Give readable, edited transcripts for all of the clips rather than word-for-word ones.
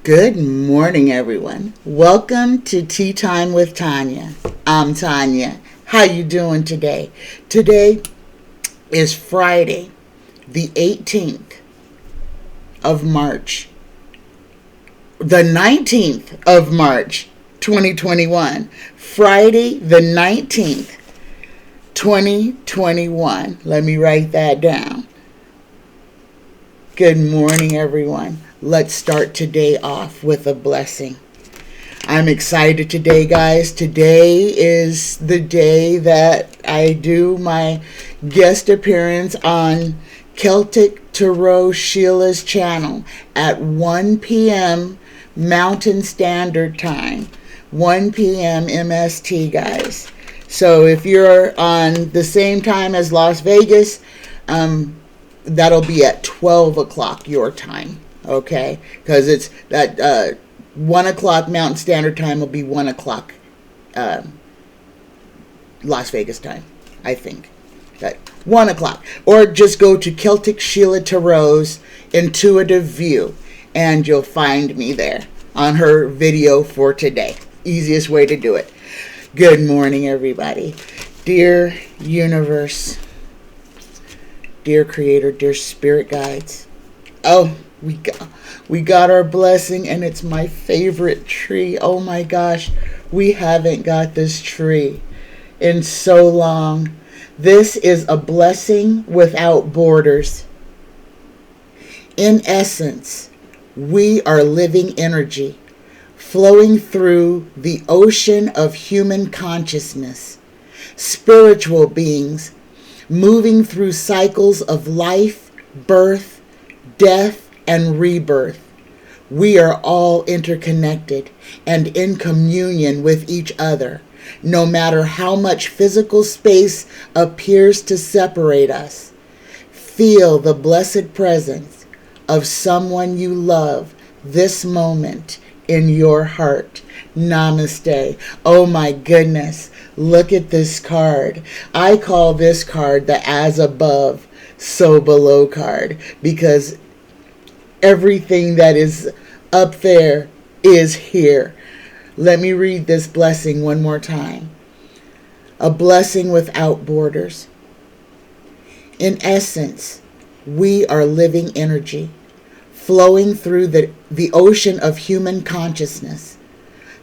Good morning, everyone. Welcome to Tea Time with Tanya. I'm Tanya. How you doing today? Today is Friday, the 18th of March. The 19th of March, 2021. Friday, the 19th, 2021. Let me write that down. Good morning, everyone. Let's start today off with a blessing. I'm excited today, guys. Today is the day that I do my guest appearance on Celtic Tarot Sheila's channel at 1 p.m. Mountain Standard Time. 1 p.m. MST, guys. So if you're on the same time as Las Vegas, that'll be at 12 o'clock your time. Okay, because it's that 1 o'clock Mountain Standard Time will be 1 o'clock Las Vegas time, I think. That 1 o'clock. Or just go to Celtic Sheila Tarot's Intuitive View, and you'll find me there on her video for today. Easiest way to do it. Good morning, everybody. Dear universe, dear creator, dear spirit guides. Oh, we got our blessing, and it's my favorite tree. Oh my gosh, we haven't got this tree in so long. This is a blessing without borders. In essence, we are living energy flowing through the ocean of human consciousness, spiritual beings moving through cycles of life, birth, death, and rebirth. We are all interconnected and in communion with each other, no matter how much physical space appears to separate us. Feel the blessed presence of someone you love this moment in your heart. Namaste. Oh my goodness, look at this card. I call this card the as above, so below card, because everything that is up there is here. Let me read this blessing one more time. A blessing without borders. In essence, we are living energy flowing through the ocean of human consciousness,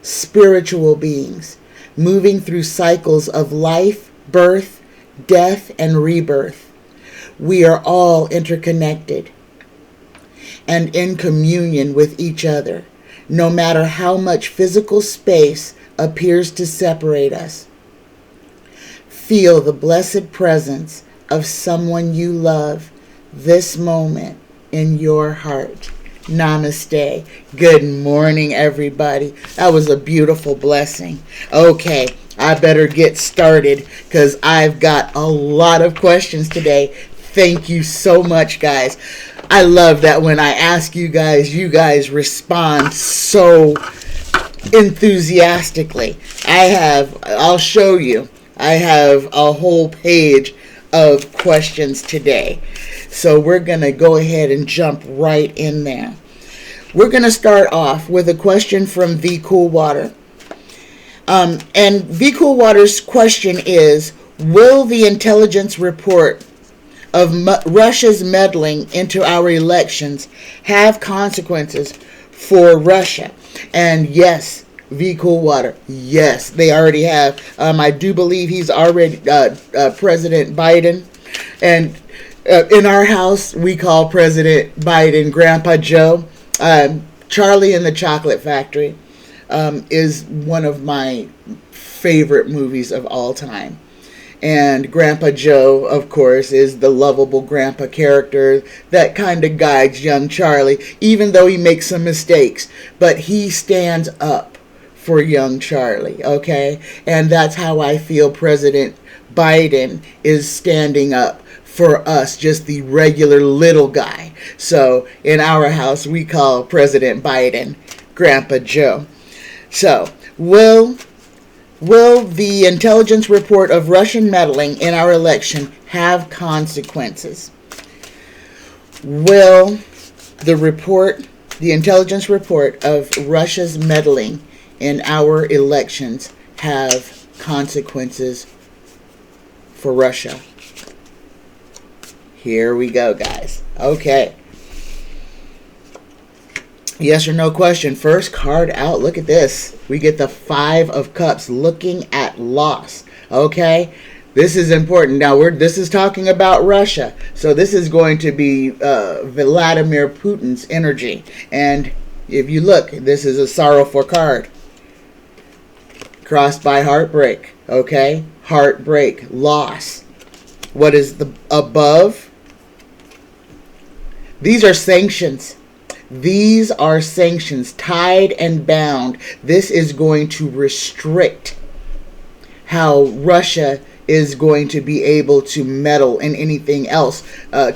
spiritual beings moving through cycles of life, birth, death, and rebirth. We are all interconnected and in communion with each other, no matter how much physical space appears to separate us. Feel the blessed presence of someone you love this moment in your heart. Namaste. Good morning, everybody. That was a beautiful blessing. Okay, I better get started because I've got a lot of questions today. Thank you so much, guys. I love that when I ask you guys respond so enthusiastically. I'll show you. I have a whole page of questions today. So we're going to go ahead and jump right in there. We're going to start off with a question from VCOOLWATER. And VCOOLWATER's question is, will the intelligence report of Russia's meddling into our elections have consequences for Russia? And yes, VCOOLWATER, yes, they already have. I do believe he's already President Biden. And in our house, we call President Biden Grandpa Joe. Charlie and the Chocolate Factory is one of my favorite movies of all time. And Grandpa Joe, of course, is the lovable grandpa character that kind of guides young Charlie, even though he makes some mistakes. But he stands up for young Charlie, okay? And that's how I feel President Biden is standing up for us, just the regular little guy. So in our house, we call President Biden Grandpa Joe. So, will the intelligence report of Russian meddling in our election have consequences? Will the report The intelligence report of Russia's meddling in our elections have consequences for Russia. Here we go, guys. Okay. Yes or no question. First card out. Look at this. We get the 5 of Cups, looking at loss. Okay. This is important. Now, this is talking about Russia. So this is going to be Vladimir Putin's energy. And if you look, this is a sorrowful card. Crossed by heartbreak. Okay? Heartbreak. Loss. What is the above? These are sanctions. These are sanctions. Tied and bound. This is going to restrict how Russia is going to be able to meddle in anything else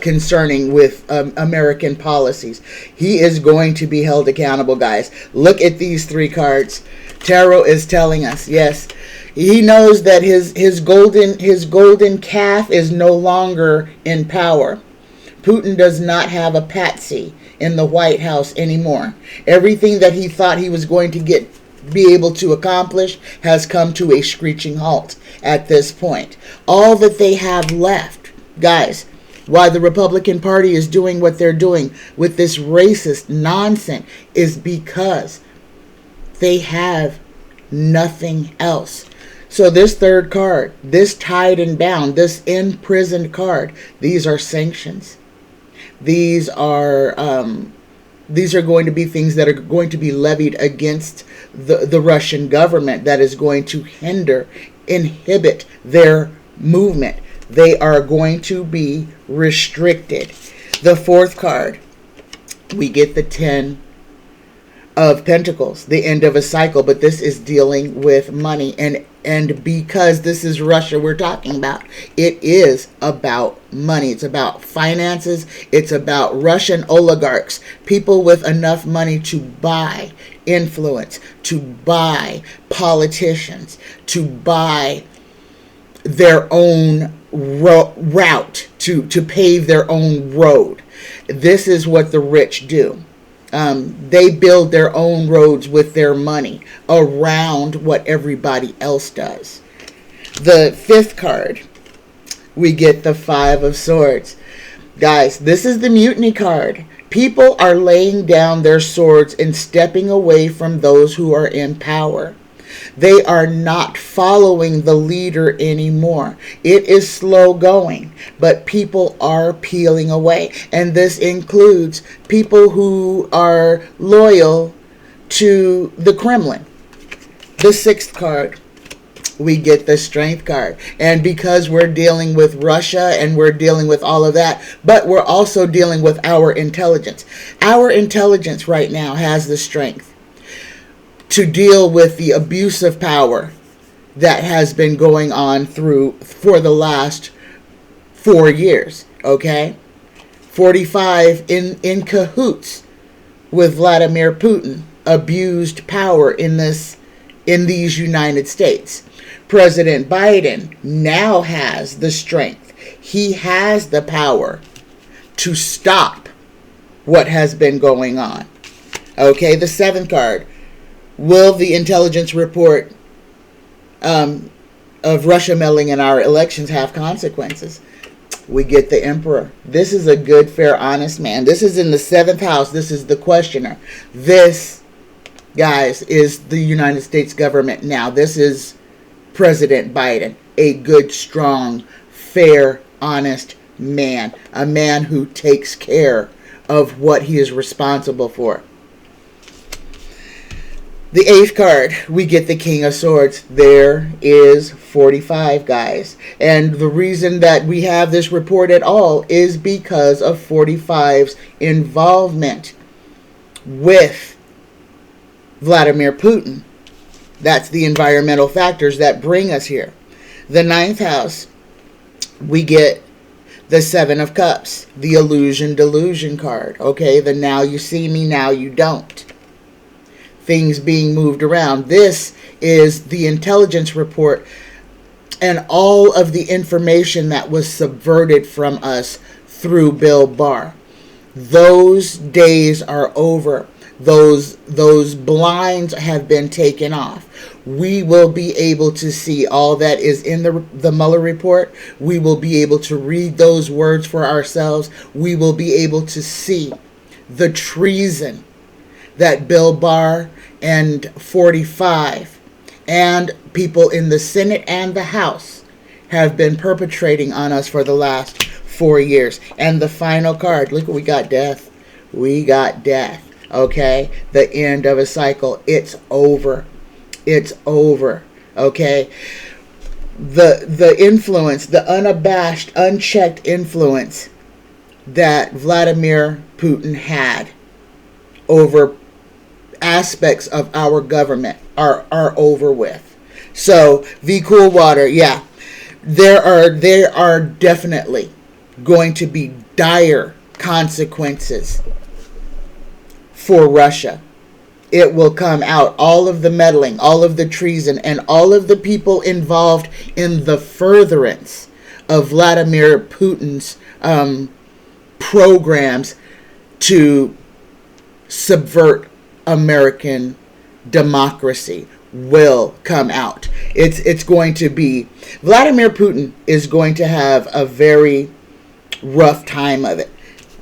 concerning with American policies. He is going to be held accountable, guys. Look at these 3 cards. Tarot is telling us, yes, he knows that his golden calf is no longer in power. Putin does not have a patsy in the White House anymore. Everything that he thought he was going to be able to accomplish has come to a screeching halt at this point. All that they have left, guys, why the Republican Party is doing what they're doing with this racist nonsense, is because they have nothing else. So this 3rd card, this tied and bound, this imprisoned card, these are sanctions. These are going to be things that are going to be levied against the Russian government, that is going to inhibit their movement. They are going to be restricted. The 4th card, we get the 10 of Pentacles, the end of a cycle, but this is dealing with money. And because this is Russia we're talking about, it is about money. It's about finances. It's about Russian oligarchs, people with enough money to buy influence, to buy politicians, to buy their own route, to pave their own road. This is what the rich do. They build their own roads with their money around what everybody else does. The 5th card, we get the 5 of Swords. Guys, this is the mutiny card. People are laying down their swords and stepping away from those who are in power. They are not following the leader anymore. It is slow going, but people are peeling away. And this includes people who are loyal to the Kremlin. The 6th card, we get the Strength card. And because we're dealing with Russia and we're dealing with all of that, but we're also dealing with our intelligence. Our intelligence right now has the strength to deal with the abuse of power that has been going on for the last 4 years, okay? 45 in cahoots with Vladimir Putin abused power in these United States. President Biden now has the strength. He has the power to stop what has been going on. Okay, the 7th card. Will the intelligence report of Russia meddling in our elections have consequences? We get the Emperor. This is a good, fair, honest man. This is in the 7th house. This is the questioner. This, guys, is the United States government now. This is President Biden, a good, strong, fair, honest man. A man who takes care of what he is responsible for. The 8th card, we get the King of Swords. There is 45, guys. And the reason that we have this report at all is because of 45's involvement with Vladimir Putin. That's the environmental factors that bring us here. The 9th house, we get the 7 of Cups, the illusion delusion card. Okay, the now you see me, now you don't. Things being moved around. This is the intelligence report and all of the information that was subverted from us through Bill Barr. Those days are over. Those blinds have been taken off. We will be able to see all that is in the Mueller report. We will be able to read those words for ourselves. We will be able to see the treason that Bill Barr and 45 and people in the Senate and the House have been perpetrating on us for the last 4 years. And the final card, look, we got death. We got death. Okay? The end of a cycle. It's over. It's over. Okay? The influence, the unabashed, unchecked influence that Vladimir Putin had over aspects of our government are over with. So, VCOOLWATER, yeah, there are definitely going to be dire consequences for Russia. It will come out. All of the meddling, all of the treason, and all of the people involved in the furtherance of Vladimir Putin's programs to subvert American democracy will come out. It's going to be, Vladimir Putin is going to have a very rough time of it.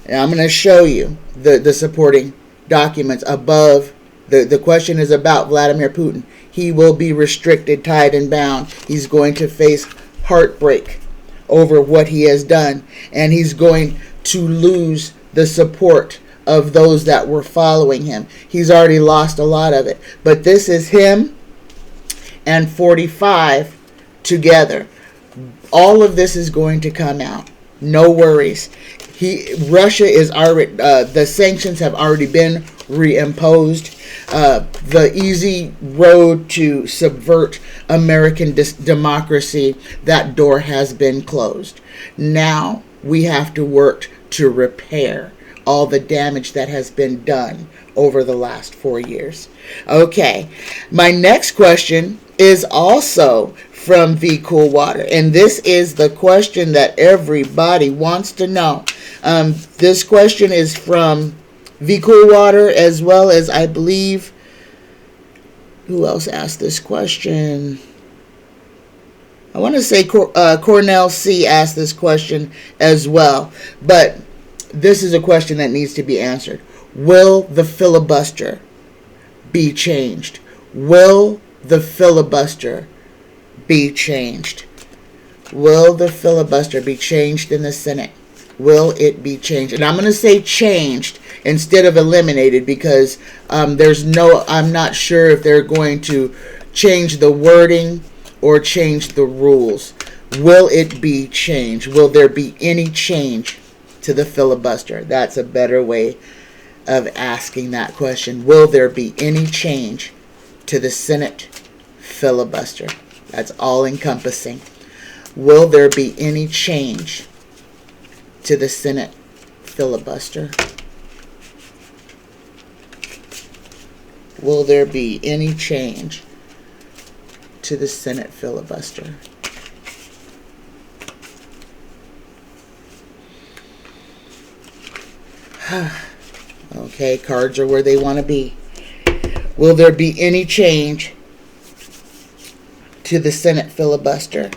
And I'm going to show you the supporting documents above. The question is about Vladimir Putin. He will be restricted, tied, and bound. He's going to face heartbreak over what he has done, and he's going to lose the support of those that were following him. He's already lost a lot of it. But this is him and 45 together. All of this is going to come out. No worries. Russia is already, the sanctions have already been reimposed. The easy road to subvert American democracy, that door has been closed. Now we have to work to repair all the damage that has been done over the last 4 years. Okay, my next question is also from VCOOLWATER, and this is the question that everybody wants to know. This question is from VCOOLWATER, as well as, I believe, who else asked this question? I want to say Cornel C asked this question as well, but this is a question that needs to be answered. Will the filibuster be changed? Will the filibuster be changed? Will the filibuster be changed in the Senate? Will it be changed? And I'm going to say changed instead of eliminated, because I'm not sure if they're going to change the wording or change the rules. Will it be changed? Will there be any change to the filibuster? That's a better way of asking that question. Will there be any change to the Senate filibuster? That's all encompassing. Will there be any change to the Senate filibuster? Will there be any change to the Senate filibuster? Okay, cards are where they want to be. Will there be any change to the Senate filibuster?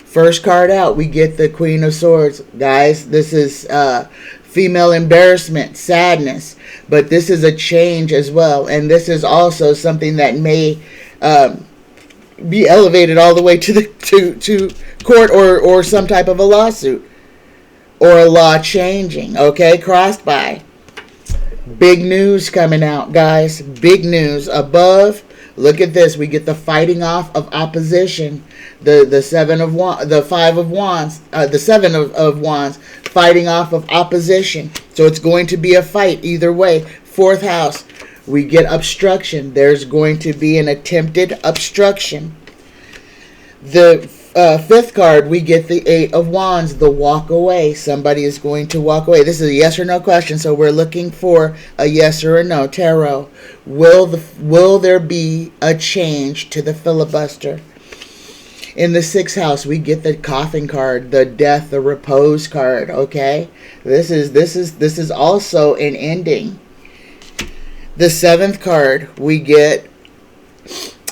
First card out, we get the Queen of Swords. Guys, this is female embarrassment, sadness. But this is a change as well. And this is also something that may be elevated all the way to court or some type of a lawsuit. Or a law changing. Okay, crossed by. Big news coming out, guys. Big news. Above, look at this. We get the fighting off of opposition. The seven of wands, the five of wands, the seven of wands, fighting off of opposition. So it's going to be a fight either way. Fourth house, we get obstruction. There's going to be an attempted obstruction. The fifth card, we get the Eight of Wands, the walk away. Somebody is going to walk away. This is a yes or no question, so we're looking for a yes or a no. Tarot, will there be a change to the filibuster? In the 6th house, we get the coffin card, the death, the repose card, okay? This is also an ending. The 7th card, we get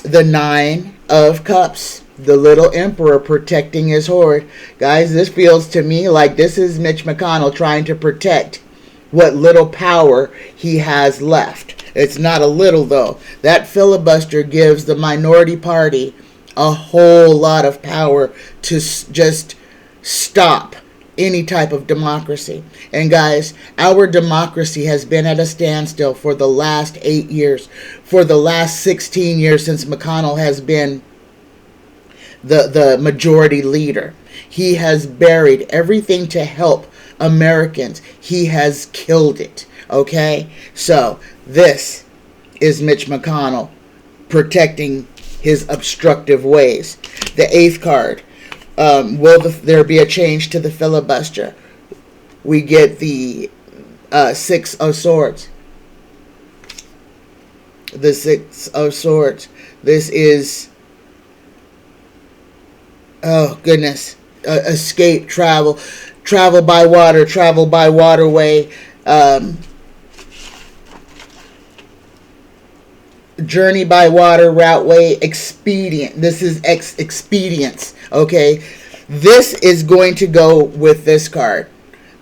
the 9 of Cups, the little emperor protecting his horde. Guys, this feels to me like this is Mitch McConnell trying to protect what little power he has left. It's not a little, though. That filibuster gives the minority party a whole lot of power to just stop any type of democracy. And guys, our democracy has been at a standstill for the last 8 years, for the last 16 years since McConnell has been the majority leader. He has buried everything to help Americans. He has killed it. Okay? So, this is Mitch McConnell protecting his obstructive ways. The 8th card. Will there be a change to the filibuster? We get the 6 of Swords. The 6 of Swords. This is, oh goodness, escape, travel by water, travel by waterway, journey by water, routeway, expedient. This is expedience, okay? This is going to go with this card.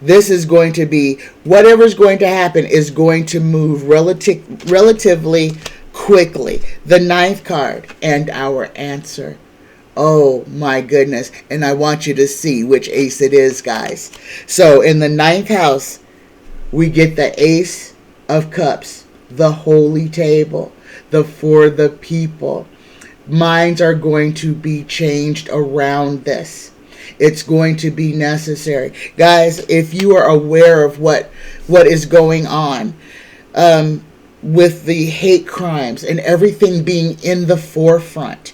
This is going to be, whatever's going to happen is going to move relatively quickly. The 9th card, and our answer. Oh my goodness. And I want you to see which ace it is, guys. So in the 9th house, we get the Ace of Cups, the holy table, the for the people. Minds are going to be changed around this. It's going to be necessary. Guys, if you are aware of what is going on with the hate crimes and everything being in the forefront,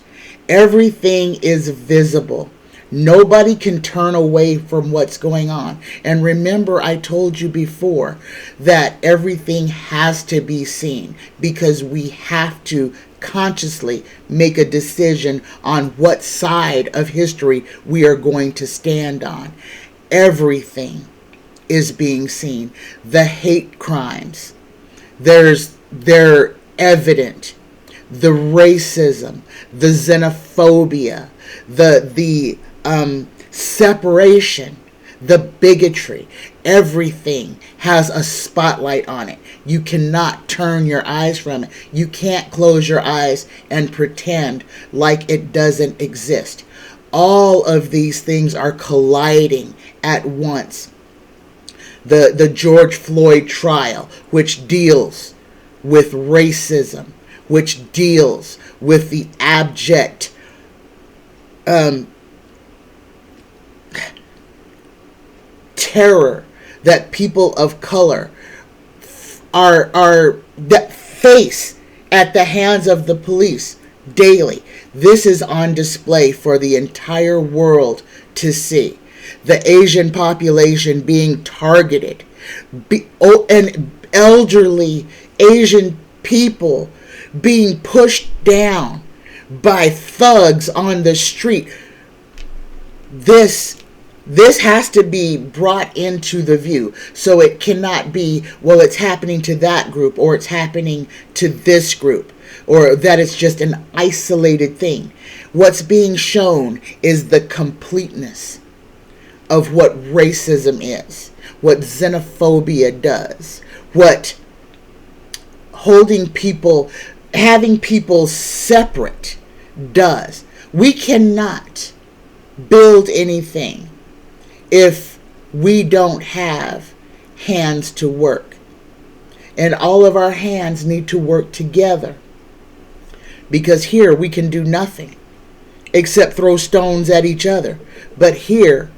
everything is visible. Nobody can turn away from what's going on. And remember, I told you before that everything has to be seen because we have to consciously make a decision on what side of history we are going to stand on. Everything is being seen. The hate crimes, they're evident. The racism, the xenophobia, the separation, the bigotry, everything has a spotlight on it. You cannot turn your eyes from it. You can't close your eyes and pretend like it doesn't exist. All of these things are colliding at once. The George Floyd trial, which deals with racism, which deals with the abject terror that people of color that face at the hands of the police daily. This is on display for the entire world to see. The Asian population being targeted, and elderly Asian people being pushed down by thugs on the street. This has to be brought into the view. So it cannot be, well, it's happening to that group, or it's happening to this group, or that it's just an isolated thing. What's being shown is the completeness of what racism is, what xenophobia does, what having people separate does. We cannot build anything if we don't have hands to work. And all of our hands need to work together. Because here we can do nothing except throw stones at each other. But here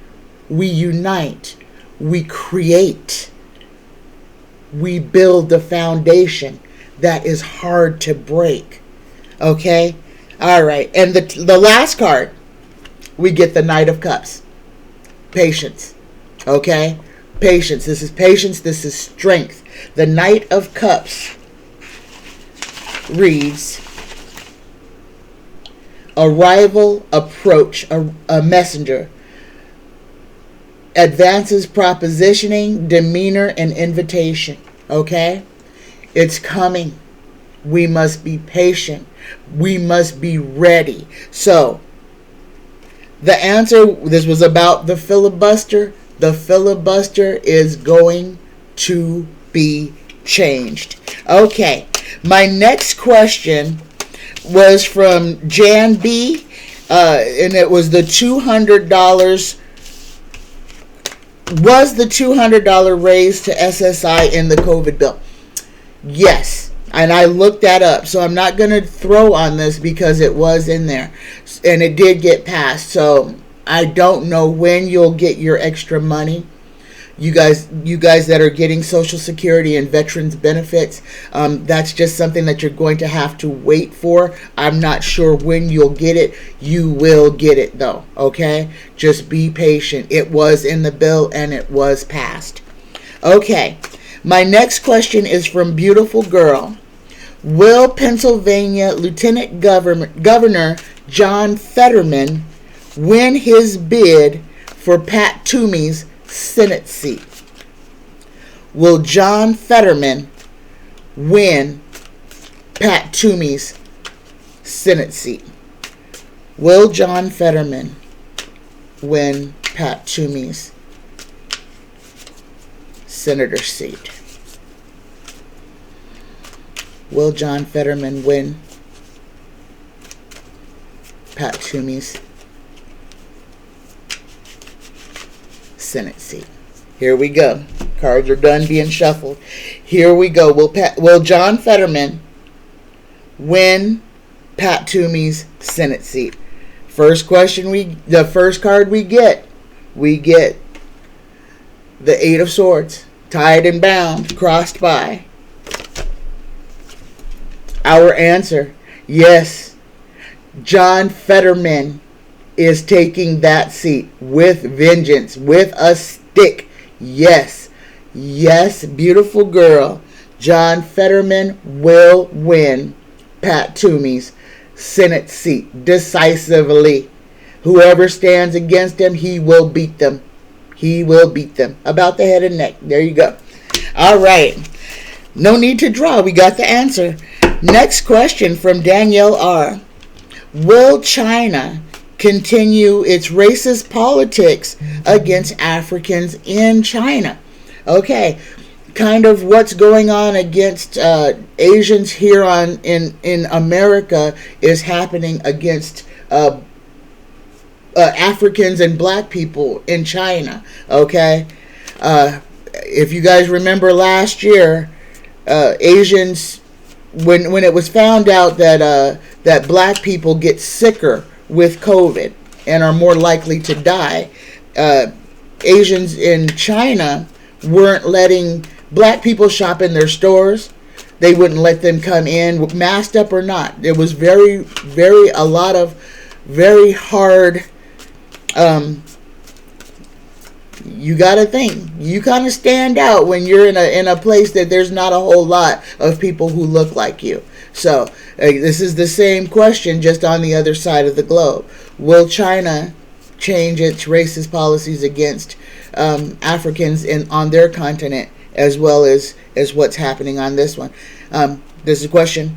we unite, we create, we build the foundation that is hard to break. Okay? All right. And the last card, we get the Knight of Cups. Patience. Okay? Patience. This is patience. This is strength. The Knight of Cups reads, arrival, approach, a messenger. Advances, propositioning, demeanor, and invitation. Okay? It's coming. We must be patient. We must be ready. So, the answer, this was about the filibuster. The filibuster is going to be changed. Okay. My next question was from Jan B. And it was the $200. Was the $200 raise to SSI in the COVID bill? Yes. And I looked that up. So I'm not going to throw on this because it was in there. And it did get passed. So I don't know when you'll get your extra money. You guys that are getting Social Security and veterans benefits, that's just something that you're going to have to wait for. I'm not sure when you'll get it. You will get it though, okay? Just be patient. It was in the bill and it was passed. Okay, my next question is from Beautiful Girl. Will Pennsylvania Lieutenant Governor John Fetterman win his bid for Pat Toomey's Senate seat? Will John Fetterman win Pat Toomey's Senate seat? Will John Fetterman win Pat Toomey's senator seat? Will John Fetterman win Pat Toomey's Senate seat? Here we go. Cards are done being shuffled. Here we go. Will John Fetterman win Pat Toomey's Senate seat? First question, the first card we get the Eight of Swords, tied and bound, crossed by. Our answer, yes, John Fetterman is taking that seat with vengeance, with a stick. Yes, yes, beautiful girl. John Fetterman will win Pat Toomey's Senate seat decisively. Whoever stands against him, he will beat them. He will beat them. About the head and neck. There you go. All right. No need to draw. We got the answer. Next question from Danielle R. Will China continue its racist politics against Africans in China? Okay, kind of what's going on against Asians here in America is happening against Africans and black people in China. Okay, if you guys remember last year, Asians, when it was found out that black people get sicker with COVID and are more likely to die, Asians in China weren't letting black people shop in their stores. They wouldn't let them come in, masked up or not. It was a lot of very hard. You gotta think. You kind of stand out when you're in a place that there's not a whole lot of people who look like you. So this is the same question, just on the other side of the globe. Will China change its racist policies against Africans on their continent, as well as what's happening on this one? This is a question.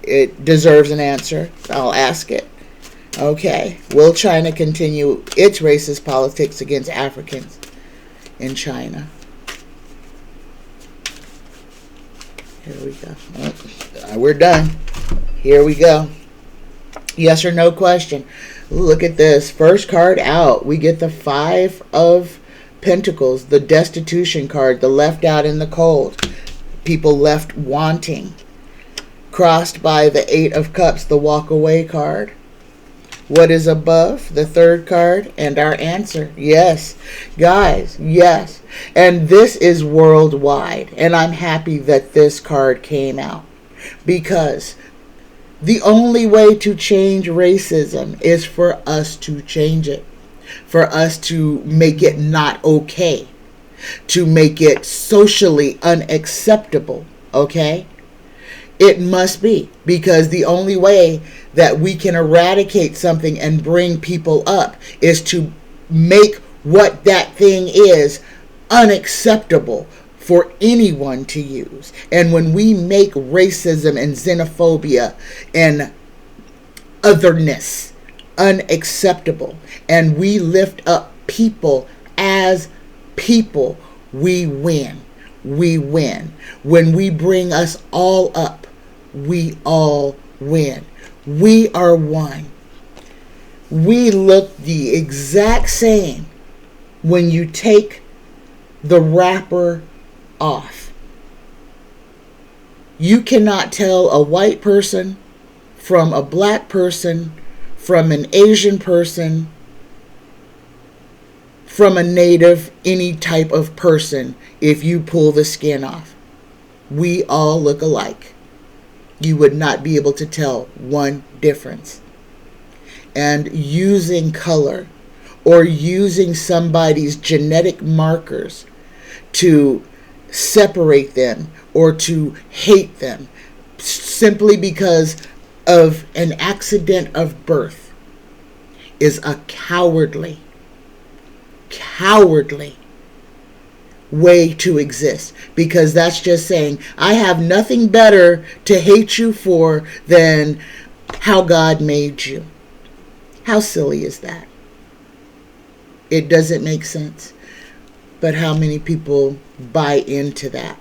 It deserves an answer. I'll ask it. Okay. Will China continue its racist politics against Africans in China? Here we go. Oh, we're done. Here we go. Yes or no question. Look at this. First card out. We get the Five of Pentacles, the destitution card, the left out in the cold. People left wanting. Crossed by the Eight of Cups, the walk away card. What is above? The third card. And our answer, yes. Guys, yes. And this is worldwide. And I'm happy that this card came out. Because the only way to change racism is for us to change it. For us to make it not okay. To make it socially unacceptable. Okay? It must be, because the only way that we can eradicate something and bring people up is to make what that thing is unacceptable for anyone to use. And when we make racism and xenophobia and otherness unacceptable, and we lift up people as people, we win. We win. When we bring us all up, we all win. We are one. We look the exact same when you take the wrapper off. You cannot tell a white person from a black person, from an Asian person, from a native, any type of person, if you pull the skin off. We all look alike. You would not be able to tell one difference. And using color or using somebody's genetic markers to separate them or to hate them simply because of an accident of birth is a cowardly way to exist, because that's just saying, I have nothing better to hate you for than how God made you. How silly is that? It doesn't make sense. But how many people buy into that?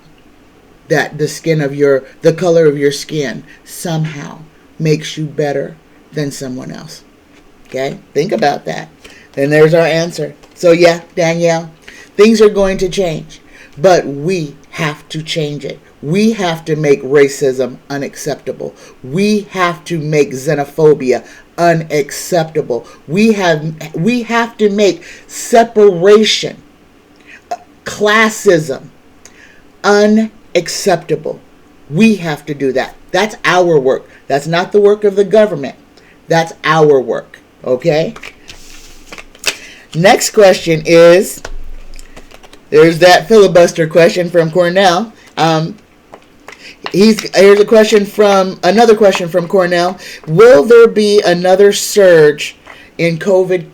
That the color of your skin somehow makes you better than someone else. Okay? Think about that. And there's our answer. So yeah, Danielle, things are going to change, but we have to change it. We have to make racism unacceptable. We have to make xenophobia unacceptable. We have to make separation, classism unacceptable. We have to do that. That's our work. That's not the work of the government. That's our work. Okay? Next question is, there's that filibuster question from Cornell. Here's another question from Cornell. Will there be another surge in COVID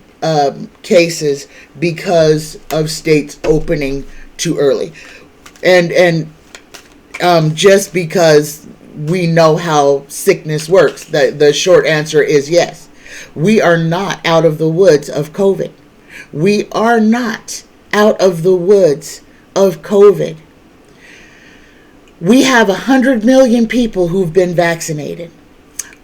cases because of states opening too early? And just because we know how sickness works, the short answer is yes. We are not out of the woods of COVID. We are not out of the woods of COVID. We have 100 million people who've been vaccinated.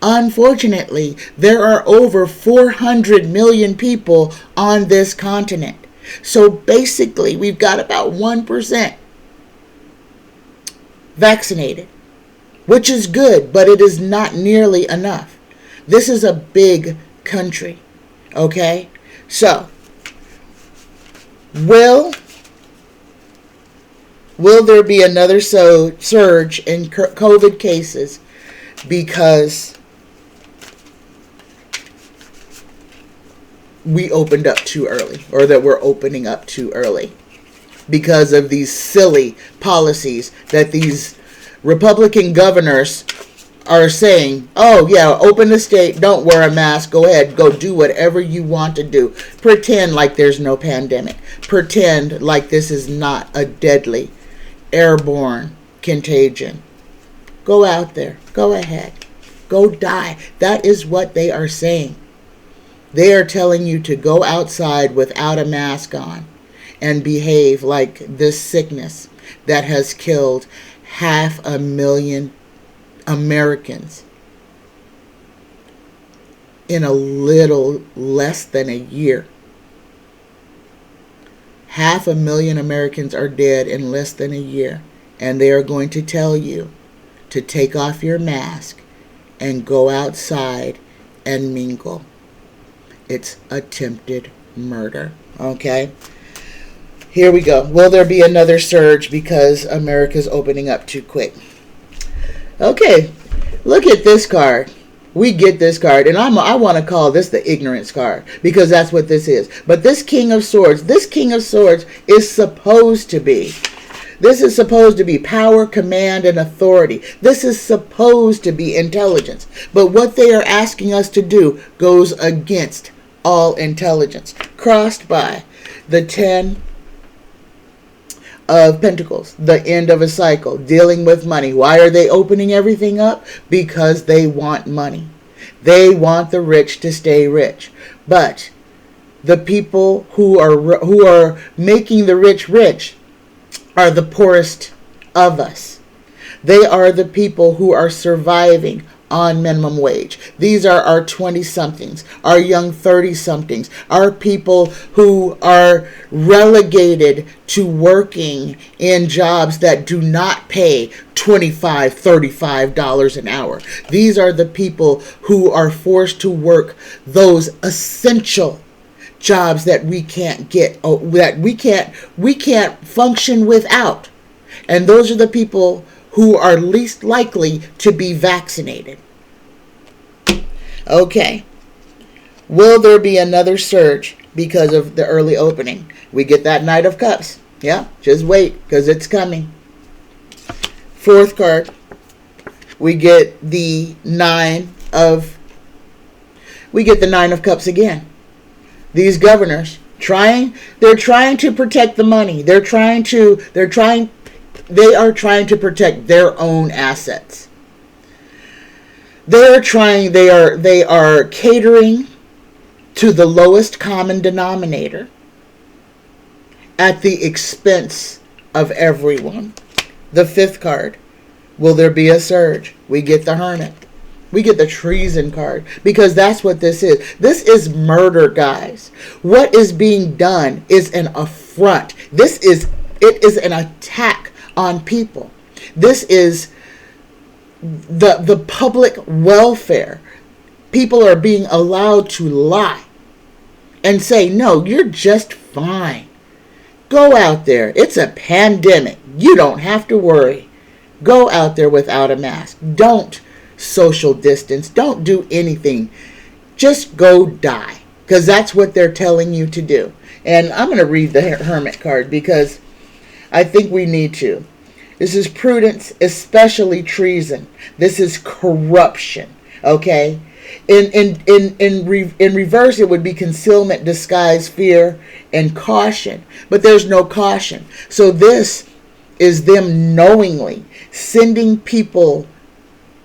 Unfortunately, there are over 400 million people on this continent. So basically, we've got about 1% vaccinated, which is good, but it is not nearly enough. This is a big country, okay? So, will there be another surge in COVID cases because we opened up too early, or that we're opening up too early because of these silly policies that these Republican governors are saying, oh yeah, open the state, don't wear a mask, go ahead, go do whatever you want to do. Pretend like there's no pandemic. Pretend like this is not a deadly, airborne contagion. Go out there, go ahead, go die. That is what they are saying. They are telling you to go outside without a mask on and behave like this sickness that has killed 500,000 Americans in a little less than a year. 500,000 Americans are dead in less than a year, and they are going to tell you to take off your mask and go outside and mingle. It's attempted murder. Okay? Here we go. Will there be another surge because America's opening up too quick? Okay, look at this card. We get this card, and I want to call this the ignorance card, because that's what this is. But this King of Swords is supposed to be This is supposed to be power, command, and authority. This is supposed to be intelligence. But what they are asking us to do goes against all intelligence. Crossed by the 10 of Pentacles, the end of a cycle, dealing with money. Why are they opening everything up? Because they want money. They want the rich to stay rich. But the people who are making the rich rich are the poorest of us. They are the people who are surviving on minimum wage. These are our 20-somethings, our young 30-somethings, our people who are relegated to working in jobs that do not pay $25, $35 an hour. These are the people who are forced to work those essential jobs that we can't get, that we can't function without. And those are the people who are least likely to be vaccinated. Okay. Will there be another surge because of the early opening? We get that Knight of Cups. Yeah, just wait, because it's coming. Fourth card, we get the Nine of Cups again. These governors they're trying to protect the money. They are trying to protect their own assets. They are catering to the lowest common denominator at the expense of everyone. The fifth card, will there be a surge? We get the Hermit. We get the treason card, because that's what this is. This is murder, guys. What is being done is an affront. It is an attack on people. This is the public welfare. People are being allowed to lie and say, no, you're just fine. Go out there. It's a pandemic. You don't have to worry. Go out there without a mask. Don't social distance. Don't do anything. Just go die, because that's what they're telling you to do. And I'm going to read the Hermit card because I think we need to. This is prudence, especially treason. This is corruption. Okay? In reverse, it would be concealment, disguise, fear, and caution. But there's no caution. So this is them knowingly sending people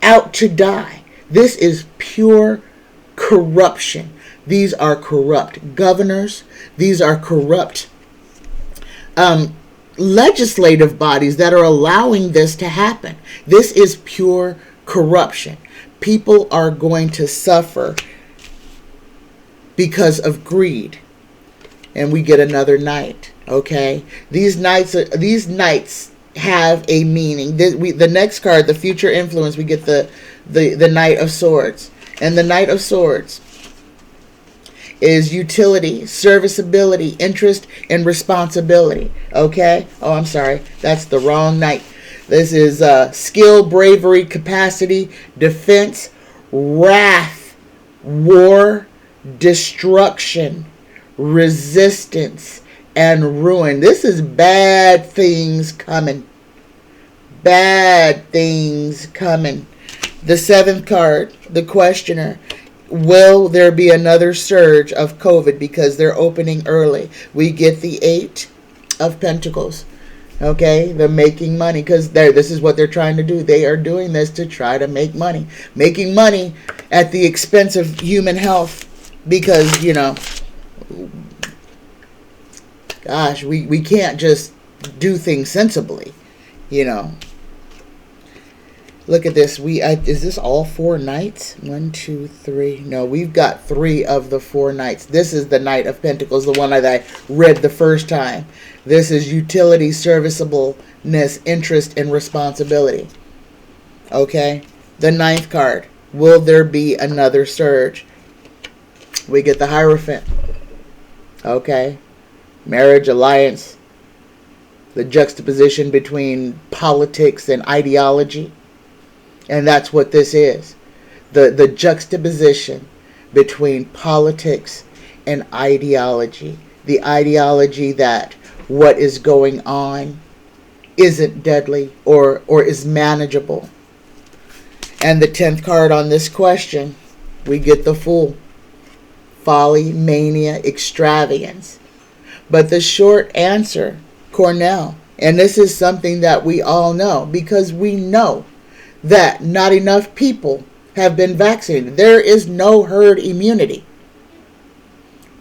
out to die. This is pure corruption. These are corrupt governors. These are corrupt legislative bodies that are allowing this to happen. This is pure corruption. People are going to suffer because of greed. And we get another Knight. Okay, these knights have a meaning. The next card, the future influence, we get the Knight of Swords. And the Knight of Swords is utility, serviceability, interest, and responsibility. Okay? Oh, I'm sorry. That's the wrong Knight. This is skill, bravery, capacity, defense, wrath, war, destruction, resistance, and ruin. This is bad things coming. Bad things coming. The seventh card, the questioner. Will there be another surge of COVID because they're opening early? We get the Eight of Pentacles. Okay, they're making money because this is what they're trying to do. They are doing this to try to make money. Making money at the expense of human health because, gosh, we can't just do things sensibly, Look at this. Is this all 4 Knights? 1, 2, 3. No, we've got 3 of the 4 Knights. This is the Knight of Pentacles, the one that I read the first time. This is utility, serviceableness, interest, and responsibility. Okay? The 9th card. Will there be another surge? We get the Hierophant. Okay? Marriage, alliance. The juxtaposition between politics and ideology. And that's what this is. The juxtaposition between politics and ideology. The ideology that what is going on isn't deadly or is manageable. And the 10th card on this question, we get the Fool. Folly, mania, extravagance. But the short answer, Cornell, and this is something that we all know because we know that not enough people have been vaccinated. There is no herd immunity.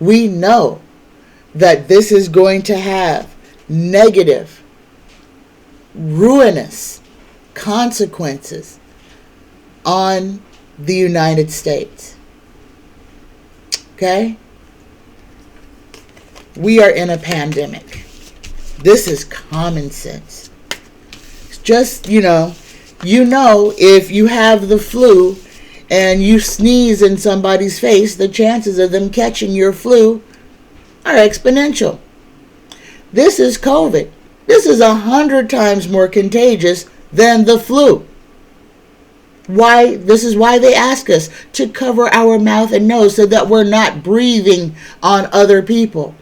We know that this is going to have negative, ruinous consequences on the United States. Okay? We are in a pandemic. This is common sense. It's just, if you have the flu and you sneeze in somebody's face, the chances of them catching your flu are exponential. This is COVID. This is 100 times more contagious than the flu. Why? This is why they ask us to cover our mouth and nose so that we're not breathing on other people.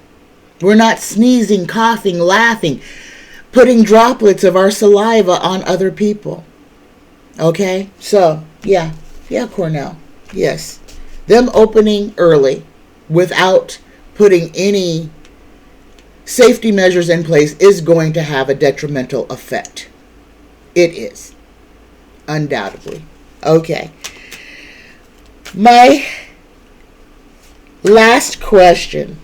We're not sneezing, coughing, laughing, putting droplets of our saliva on other people. Okay? So, yeah, Cornell. Yes. Them opening early without putting any safety measures in place is going to have a detrimental effect. It is. Undoubtedly. Okay. My last question,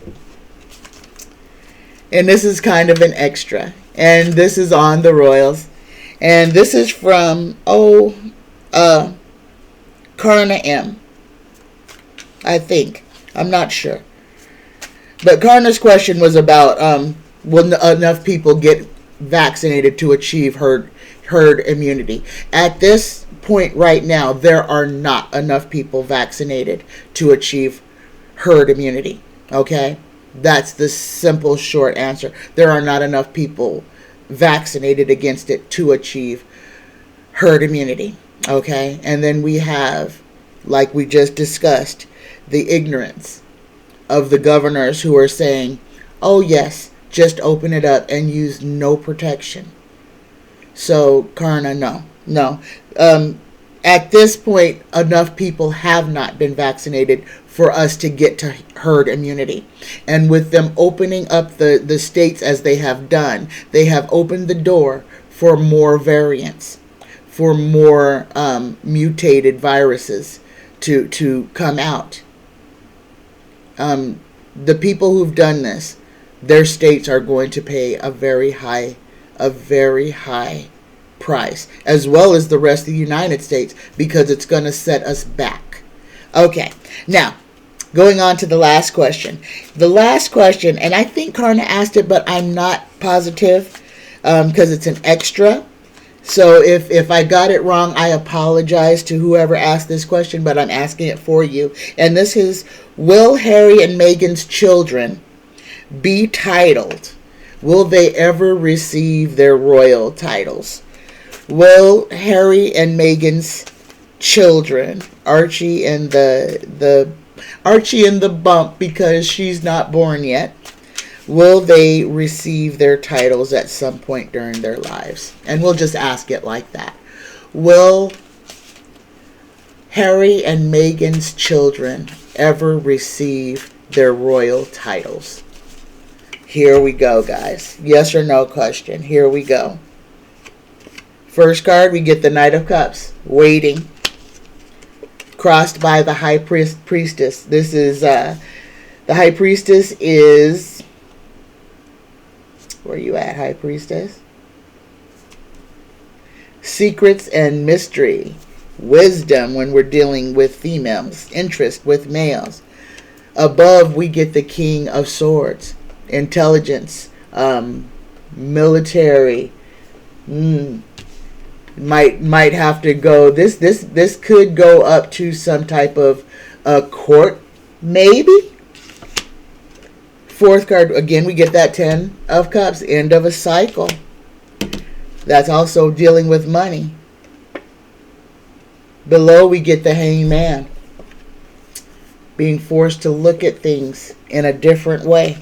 and this is kind of an extra, and this is on the Royals, and this is from Carna M, I think. I'm not sure. But Carna's question was about will enough people get vaccinated to achieve herd immunity. At this point right now, there are not enough people vaccinated to achieve herd immunity. Okay? That's the simple short answer. There are not enough people vaccinated against it to achieve herd immunity. Okay? And then we have, like we just discussed, the ignorance of the governors who are saying, oh yes, just open it up and use no protection. So, Carna, no. At this point, enough people have not been vaccinated for us to get to herd immunity. And with them opening up the states as they have done, they have opened the door for more variants, for more mutated viruses to come out. The people who've done this, their states are going to pay a very high price, as well as the rest of the United States, because it's going to set us back. Okay, now, going on to the last question. The last question, and I think Carna asked it, but I'm not positive, because it's an extra. So if I got it wrong, I apologize to whoever asked this question, but I'm asking it for you. And this is, will Harry and Meghan's children be titled? Will they ever receive their royal titles? Will Harry and Meghan's children, Archie and the bump because she's not born yet, will they receive their titles at some point during their lives? And we'll just ask it like that. Will Harry and Meghan's children ever receive their royal titles? Here we go, guys. Yes or no question. Here we go. First card, we get the Knight of Cups. Waiting. Crossed by the High Priestess. This is, the High Priestess is... Where you at, High Priestess? Secrets and mystery. Wisdom when we're dealing with females. Interest with males. Above, we get the King of Swords. Intelligence. Military. Might have to go. This could go up to some type of court, maybe. Fourth card, again, we get that 10 of Cups, end of a cycle. That's also dealing with money. Below, we get the Hangman. Being forced to look at things in a different way.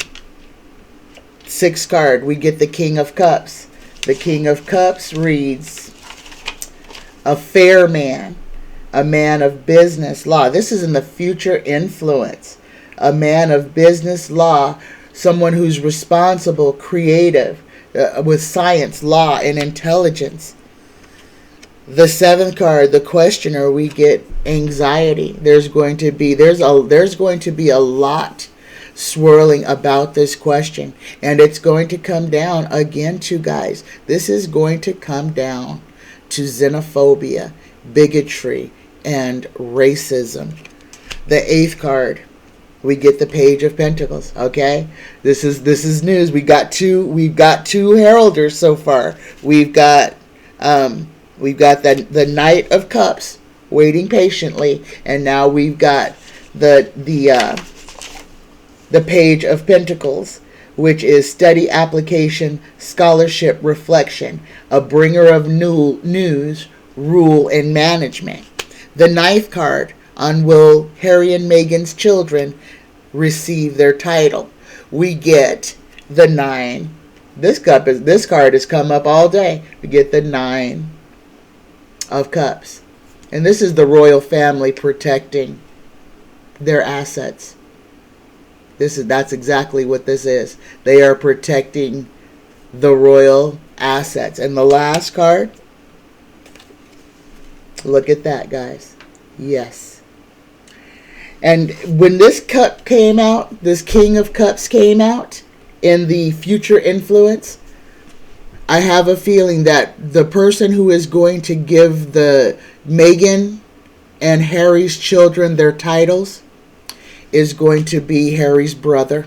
Sixth card, we get the King of Cups. The King of Cups reads, a fair man, a man of business law. This is in the future influence. A man of business law, someone who's responsible, creative, with science, law, and intelligence. The 7th card, the questioner, we get anxiety. There's going to be a lot swirling about this question, and it's going to come down again to, guys, this is going to come down to xenophobia, bigotry, and racism. The 8th card, we get the Page of Pentacles. Okay, this is news. We've got two heralders so far. We've got the Knight of Cups waiting patiently, and now we've got the Page of Pentacles, which is study, application, scholarship, reflection, a bringer of news, rule, and management. The 9th card on will Harry and Meghan's children receive their title. We get the 9. This card has come up all day. We get the 9 of Cups. And this is the royal family protecting their assets. That's exactly what this is. They are protecting the royal assets. And the last card, look at that, guys. Yes. And when this cup came out, this King of Cups came out in the future influence, I have a feeling that the person who is going to give the Meghan and Harry's children their titles is going to be Harry's brother.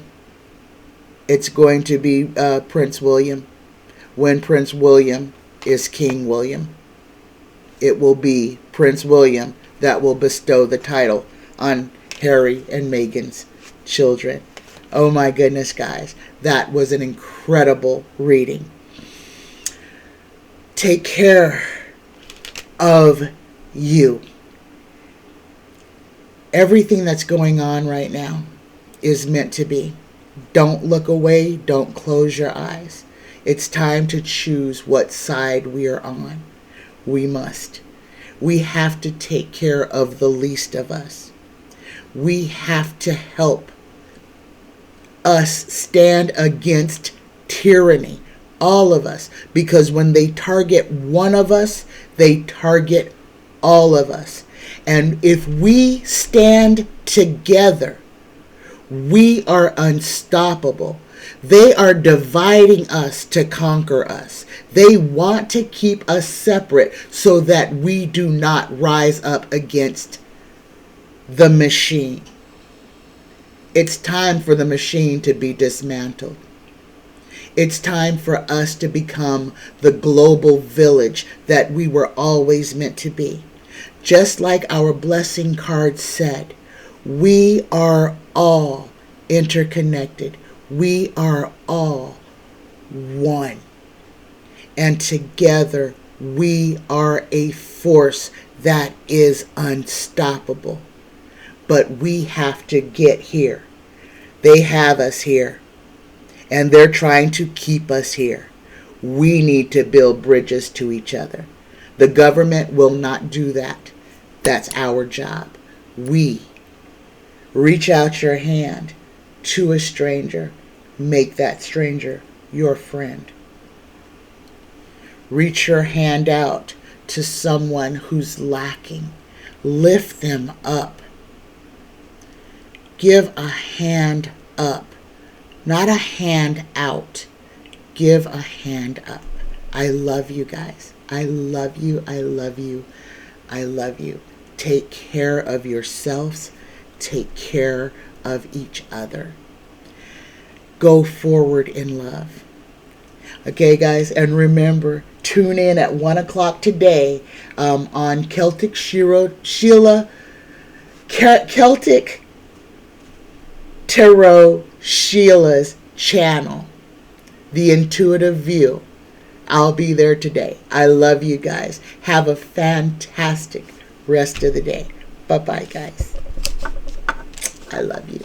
It's going to be Prince William. When Prince William is King William, it will be Prince William that will bestow the title on Harry and Meghan's children. Oh my goodness, guys. That was an incredible reading. Take care of you. Everything that's going on right now is meant to be. Don't look away. Don't close your eyes. It's time to choose what side we are on. We must. We have to take care of the least of us. We have to help us stand against tyranny. All of us. Because when they target one of us, they target all of us. And if we stand together, we are unstoppable. They are dividing us to conquer us. They want to keep us separate so that we do not rise up against the machine. It's time for the machine to be dismantled. It's time for us to become the global village that we were always meant to be. Just like our blessing card said, we are all interconnected. We are all one. And together we are a force that is unstoppable. But we have to get here. They have us here. And they're trying to keep us here. We need to build bridges to each other. The government will not do that. That's our job. We reach out your hand to a stranger. Make that stranger your friend. Reach your hand out to someone who's lacking. Lift them up. Give a hand up. Not a hand out. Give a hand up. I love you guys. I love you. I love you. I love you. Take care of yourselves. Take care of each other. Go forward in love. Okay, guys? And remember, tune in at 1 o'clock today on Celtic Tarot Sheila's channel, The Intuitive View. I'll be there today. I love you guys. Have a fantastic rest of the day. Bye-bye, guys. I love you.